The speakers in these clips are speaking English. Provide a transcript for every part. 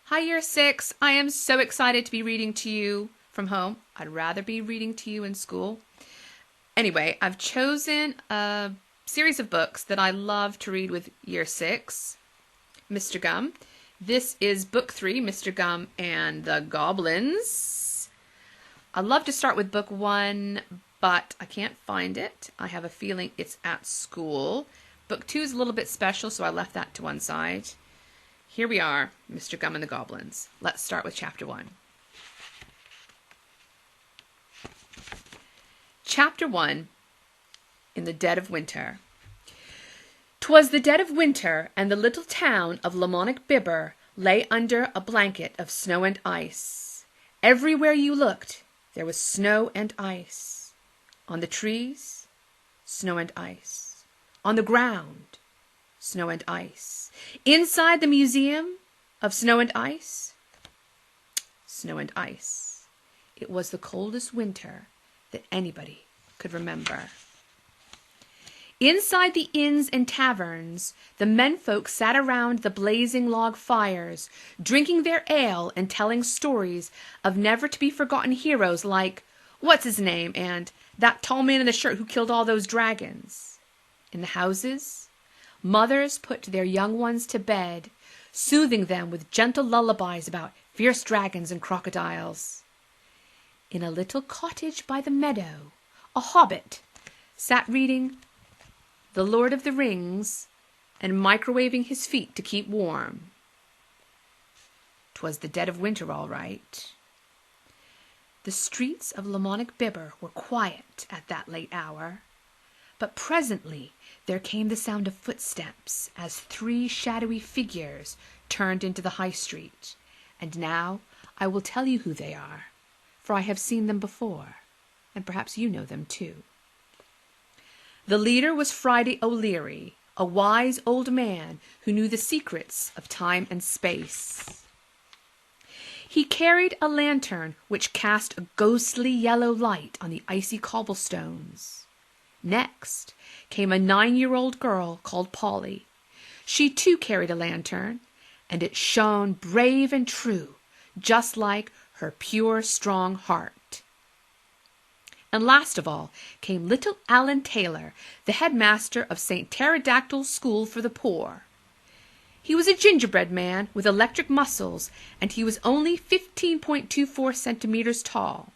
Hi, Year 6. I am so excited to be reading to you from home. I'd rather be reading to you in school. Anyway, I've chosen a series of books that I love to read with Year 6, Mr. Gum. This is Book 3, Mr. Gum and the Goblins. I'd love to start with Book 1, but I can't find it. I have a feeling it's at school. Book 2 is a little bit special, so I left that to one side. Here we are, Mr. Gum and the Goblins. Let's start with Chapter 1. Chapter 1, In the Dead of Winter. 'Twas the dead of winter, and the little town of Lamonic Bibber lay under a blanket of snow and ice. Everywhere you looked, there was snow and ice. On the trees, snow and ice. On the ground, snow and ice. Inside the museum of snow and ice, snow and ice. It was the coldest winter that anybody could remember. Inside the inns and taverns, the menfolk sat around the blazing log fires, drinking their ale and telling stories of never-to-be-forgotten heroes like What's-His-Name and that tall man in the shirt who killed all those dragons. In the houses, mothers put their young ones to bed, soothing them with gentle lullabies about fierce dragons and crocodiles. In a little cottage by the meadow, a hobbit sat reading The Lord of the Rings and microwaving his feet to keep warm. 'Twas the dead of winter, all right. The streets of Lamonic Bibber were quiet at that late hour, but presently there came the sound of footsteps as 3 shadowy figures turned into the high street, and now I will tell you who they are, for I have seen them before, and perhaps you know them too. The leader was Friday O'Leary, a wise old man who knew the secrets of time and space. He carried a lantern which cast a ghostly yellow light on the icy cobblestones. Next came a 9-year-old girl called Polly. She too carried a lantern, and it shone brave and true, just like her pure, strong heart. And last of all came little Alan Taylor, the headmaster of St. Pterodactyl's School for the Poor. He was a gingerbread man with electric muscles, and he was only 15.24 centimeters tall.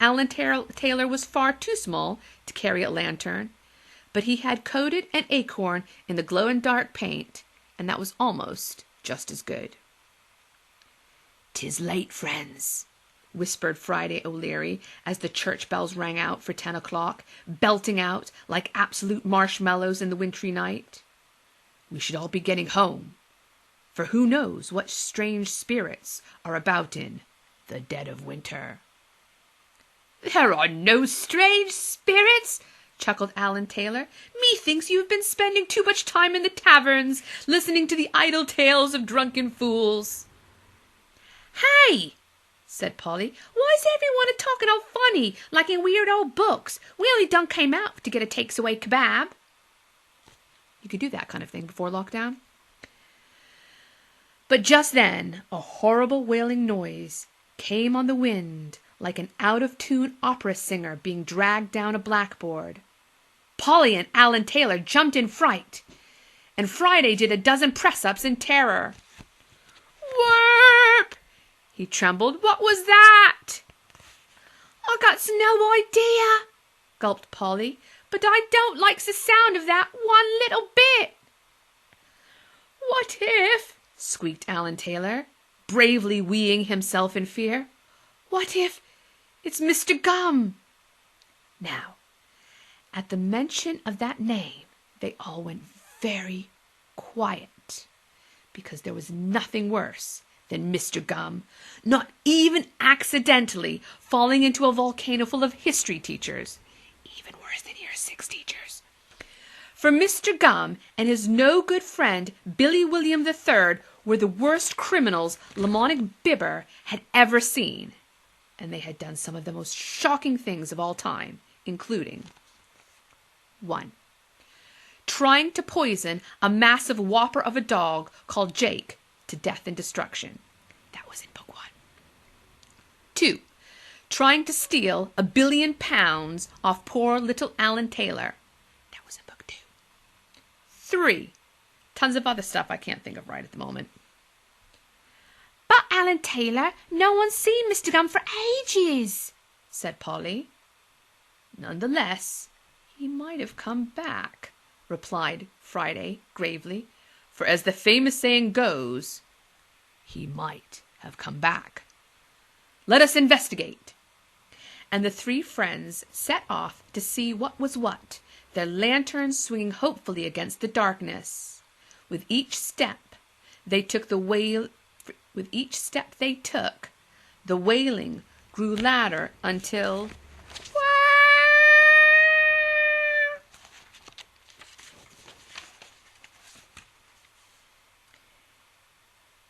Alan Taylor was far too small to carry a lantern, but he had coated an acorn in the glow-in-dark paint, and that was almost just as good. "'Tis late, friends," whispered Friday O'Leary as the church bells rang out for 10 o'clock, belting out like absolute marshmallows in the wintry night. "We should all be getting home, for who knows what strange spirits are about in the dead of winter." "There are no strange spirits," chuckled Alan Taylor. "Methinks you have been spending too much time in the taverns, listening to the idle tales of drunken fools." "Hey!" said Polly. "Why is everyone a-talking all funny, like in weird old books? We only done came out to get a takes-away kebab." You could do that kind of thing before lockdown. But just then a horrible wailing noise came on the wind, like an out-of-tune opera singer being dragged down a blackboard. Polly and Alan Taylor jumped in fright, and Friday did a dozen press-ups in terror. "Whoop!" he trembled. "What was that?" "I got no idea," gulped Polly, "but I don't like the sound of that one little bit." "What if," squeaked Alan Taylor, bravely weeing himself in fear, "what if it's Mr. Gum?" Now, at the mention of that name, they all went very quiet, because there was nothing worse than Mr. Gum, not even accidentally falling into a volcano full of history teachers, even worse than Year 6 teachers. For Mr. Gum and his no-good friend Billy William III were the worst criminals Lamonic Bibber had ever seen, and they had done some of the most shocking things of all time, including 1. Trying to poison a massive whopper of a dog called Jake to death and destruction. That was in book 1. 2. Trying to steal £1 billion off poor little Alan Taylor. That was in book 2. 3. Tons of other stuff I can't think of right at the moment. But Alan Taylor, no one's seen Mr. Gum for ages, said Polly. Nonetheless, he might have come back, replied Friday gravely, for as the famous saying goes, he might have come back. Let us investigate. And the 3 friends set off to see what was what, their lanterns swinging hopefully against the darkness. With each step they took, the wailing grew louder until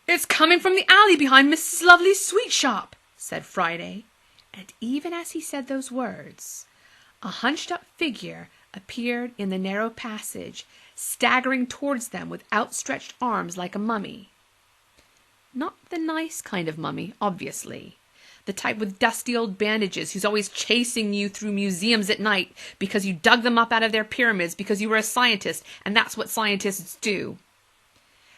"It's coming from the alley behind Mrs. Lovely's sweet shop," said Friday. And even as he said those words, a hunched-up figure appeared in the narrow passage, staggering towards them with outstretched arms like a mummy. Not the nice kind of mummy, obviously. The type with dusty old bandages who's always chasing you through museums at night because you dug them up out of their pyramids because you were a scientist, and that's what scientists do.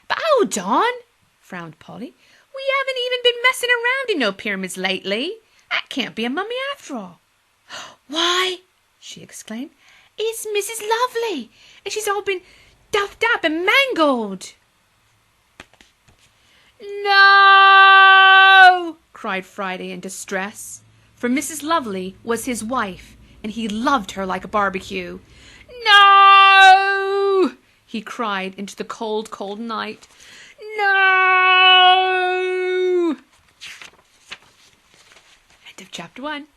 But hold on, frowned Polly. we haven't even been messing around in no pyramids lately. That can't be a mummy after all. Why, she exclaimed, it's Mrs. Lovely, and she's all been duffed up and mangled. No! cried Friday in distress, for Mrs. Lovely was his wife, and he loved her like a barbecue. No! he cried into the cold, cold night. No! End of chapter 1.